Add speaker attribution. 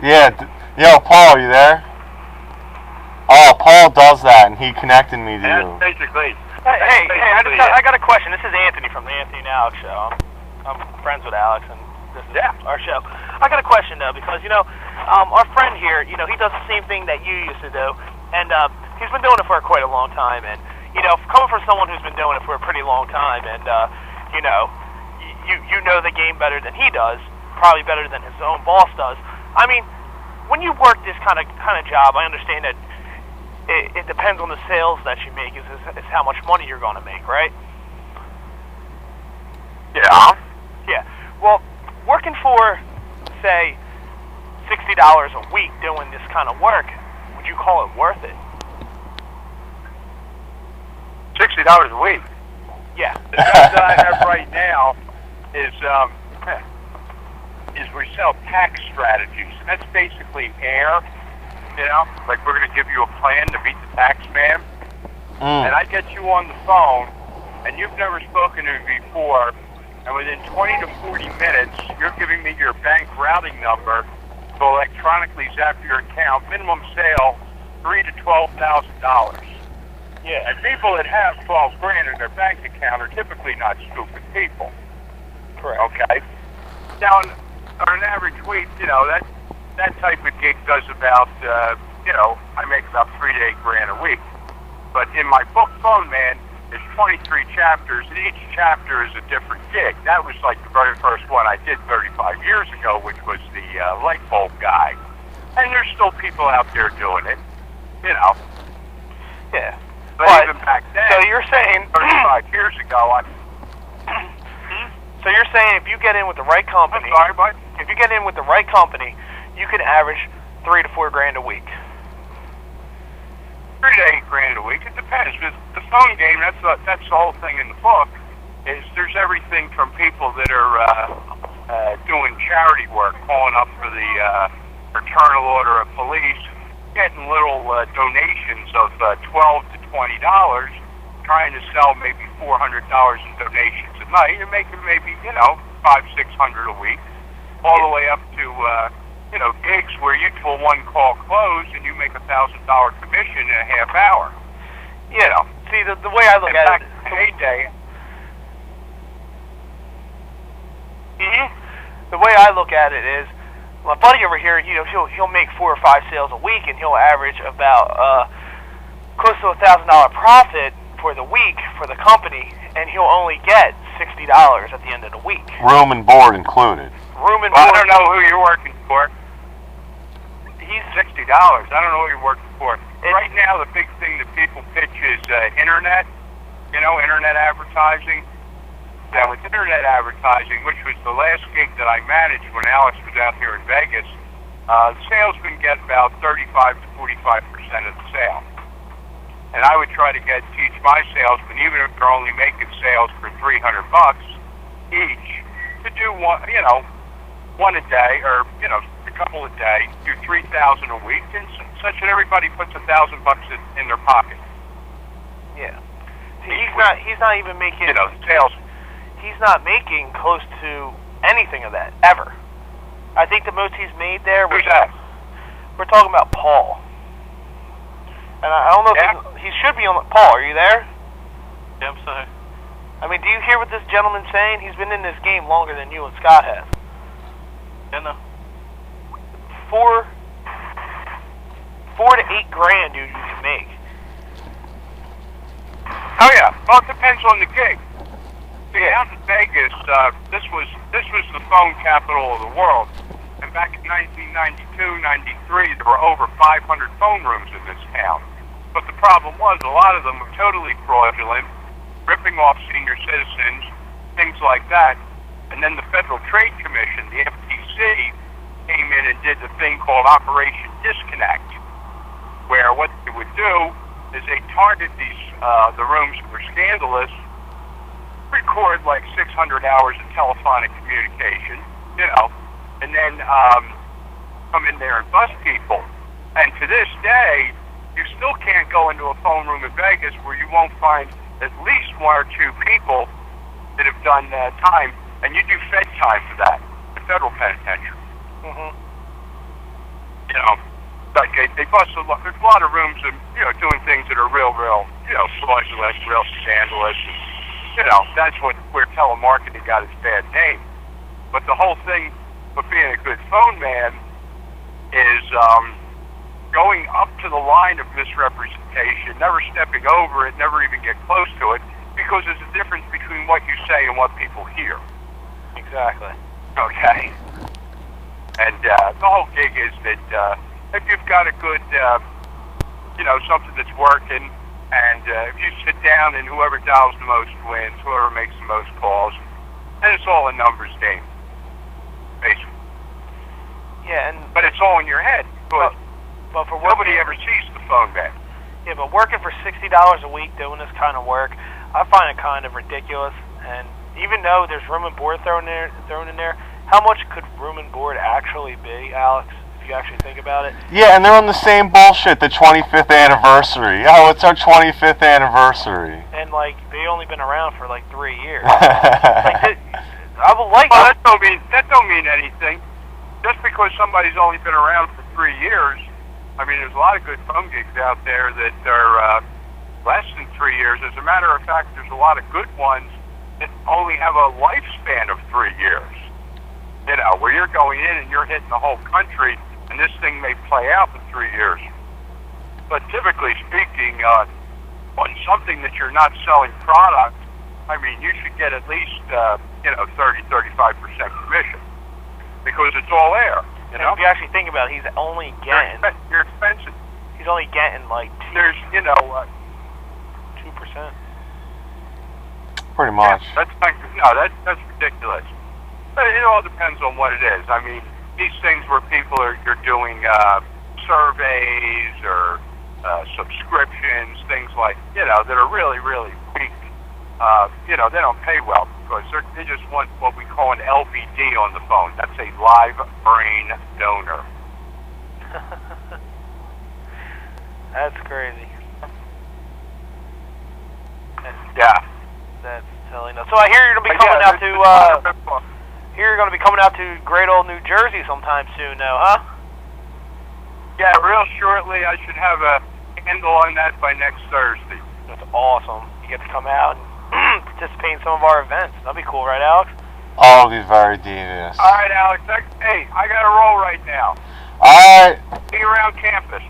Speaker 1: Yeah, yo, Paul, you there? Oh, Paul does that, and he connected me to you.
Speaker 2: That's basically.
Speaker 3: Hey, I got a question. This is Anthony from the Anthony and Alex show. I'm friends with Alex, and this is our show. I got a question though, because our friend here, he does the same thing that you used to do, and he's been doing it for quite a long time. And coming from someone who's been doing it for a pretty long time, and you know the game better than he does, probably better than his own boss does. I mean, when you work this kind of job, I understand that it depends on the sales that you make, is how much money you're going to make, right?
Speaker 2: Yeah.
Speaker 3: Yeah. Well, working for, say, $60 a week doing this kind of work, would you call it worth it?
Speaker 2: $60 a week.
Speaker 3: Yeah.
Speaker 2: The job that I have right now is we sell tax strategies, and that's basically air. Like we're going to give you a plan to beat the tax man, and I get you on the phone, and you've never spoken to me before, and within 20 to 40 minutes, you're giving me your bank routing number to electronically zap your account. Minimum sale, $3,000 to $12,000.
Speaker 3: Yeah.
Speaker 2: And people that have 12 grand in their bank account are typically not stupid people.
Speaker 3: Correct.
Speaker 2: Okay. Now, on an average week, that type of gig does about, I make about 3 to 8 grand a week. But in my book, Phone Man, there's 23 chapters, and each chapter is a different gig. That was like the very first one I did 35 years ago, which was the light bulb guy. And there's still people out there doing it,
Speaker 3: Yeah.
Speaker 2: But even back then,
Speaker 3: so you're saying
Speaker 2: 35 years ago,
Speaker 3: So you're saying if you get in with the right company,
Speaker 2: I'm sorry, bud?
Speaker 3: If you get in with the right company, you could average 3 to 4 grand a week.
Speaker 2: 3 to 8 grand a week. It depends. The phone game, that's the whole thing in the book, is there's everything from people that are doing charity work, calling up for the fraternal order of police, getting little donations of $12 to $20, trying to sell maybe $400 in donations a night, and making maybe, $500-600 a week, all the way up to, gigs where you pull one call closed and you make $1,000 commission in a half hour.
Speaker 3: Yeah. See, the way I look at it,
Speaker 2: heyday.
Speaker 3: The way I look at it is, my buddy over here, he'll make 4 or 5 sales a week, and he'll average about close to $1,000 profit for the week for the company, and he'll only get $60 at the end of the week.
Speaker 1: Room and board included.
Speaker 3: Room and
Speaker 2: Well,
Speaker 3: board.
Speaker 2: I don't know who you're working for. He's $60. I don't know who you're working for. Right now, the big thing that people pitch is internet. Internet advertising. Yeah, with internet advertising, which was the last gig that I managed when Alex was out here in Vegas, the salesmen get about 35 to 45% of the sale. And I would try to teach my salesmen, even if they're only making sales for $300 each, to do one a day, or a couple a day, do 3,000 a week, and such that everybody puts $1,000 in their pocket.
Speaker 3: Yeah. See, he's not even making
Speaker 2: sales.
Speaker 3: He's not making close to anything of that ever. I think the most he's made there was
Speaker 2: Who's that?
Speaker 3: We're talking about Paul. And I don't know if he should be on. Paul, are you there?
Speaker 4: Yeah, I'm sorry.
Speaker 3: I mean, do you hear what this gentleman's saying? He's been in this game longer than you and Scott have.
Speaker 4: Yeah, no.
Speaker 3: 4 to 8 grand, dude, you can make.
Speaker 2: Oh yeah. Well, it depends on the gig. See, out in Vegas, this was the phone capital of the world. And back in 1992, 93, there were over 500 phone rooms in this town. But the problem was, a lot of them were totally fraudulent, ripping off senior citizens, things like that. And then the Federal Trade Commission, the FTC, came in and did the thing called Operation Disconnect, where what they would do is they target the rooms that were scandalous, record like 600 hours of telephonic communication, and then come in there and bust people. And to this day, you still can't go into a phone room in Vegas where you won't find at least 1 or 2 people that have done time, and you do Fed time for that, the federal penitentiary. you know, like they bust a lot. There's a lot of rooms and doing things that are real, fraudulent, real scandalous. And, that's where telemarketing got its bad name. But the whole thing with being a good phone man is going up to the line of misrepresentation, never stepping over it, never even get close to it, because there's a difference between what you say and what people hear.
Speaker 3: Exactly.
Speaker 2: Okay. And the whole gig is that if you've got a good, something that's working, and if you sit down and whoever dials the most wins, whoever makes the most calls, and it's all a numbers game, basically.
Speaker 3: Yeah,
Speaker 2: but it's all in your head. But
Speaker 3: for
Speaker 2: nobody ever sees the phone back.
Speaker 3: Yeah, but working for $60 a week doing this kind of work, I find it kind of ridiculous. And even though there's room and board thrown in there, how much could room and board actually be, Alex? If you actually think about it.
Speaker 1: Yeah, and they're on the same bullshit. The 25th anniversary. Oh, it's our 25th anniversary.
Speaker 3: And they only been around for 3 years. I would like.
Speaker 2: Well, that don't mean anything. Just because somebody's only been around for 3 years, I mean, there's a lot of good phone gigs out there that are less than 3 years. As a matter of fact, there's a lot of good ones that only have a lifespan of 3 years. Where you're going in and you're hitting the whole country, and this thing may play out for 3 years. But typically speaking, on something that you're not selling product, I mean, you should get at least 30-35% commission, because it's all air.
Speaker 3: If you actually think about it, he's only getting.
Speaker 2: You're expensive.
Speaker 3: He's only getting
Speaker 2: There's
Speaker 3: 2%.
Speaker 1: Pretty much.
Speaker 2: Yeah, that's ridiculous. But it all depends on what it is. I mean, these things where people you're doing surveys or subscriptions, things that are really, really weak. They don't pay well because they just want what we call an LBD on the phone. That's a live brain donor.
Speaker 3: That's crazy.
Speaker 2: Yeah.
Speaker 3: That's silly. So I hear you're gonna be coming out to. You're gonna be coming out to great old New Jersey sometime soon, now, huh?
Speaker 2: Yeah, real shortly. I should have a handle on that by next Thursday.
Speaker 3: That's awesome. You get to come out and participate in some of our events. That'd be cool, right, Alex?
Speaker 1: Oh, it'll be very devious.
Speaker 2: All right, Alex. Hey, I got to roll right now.
Speaker 1: All right.
Speaker 2: See you around campus.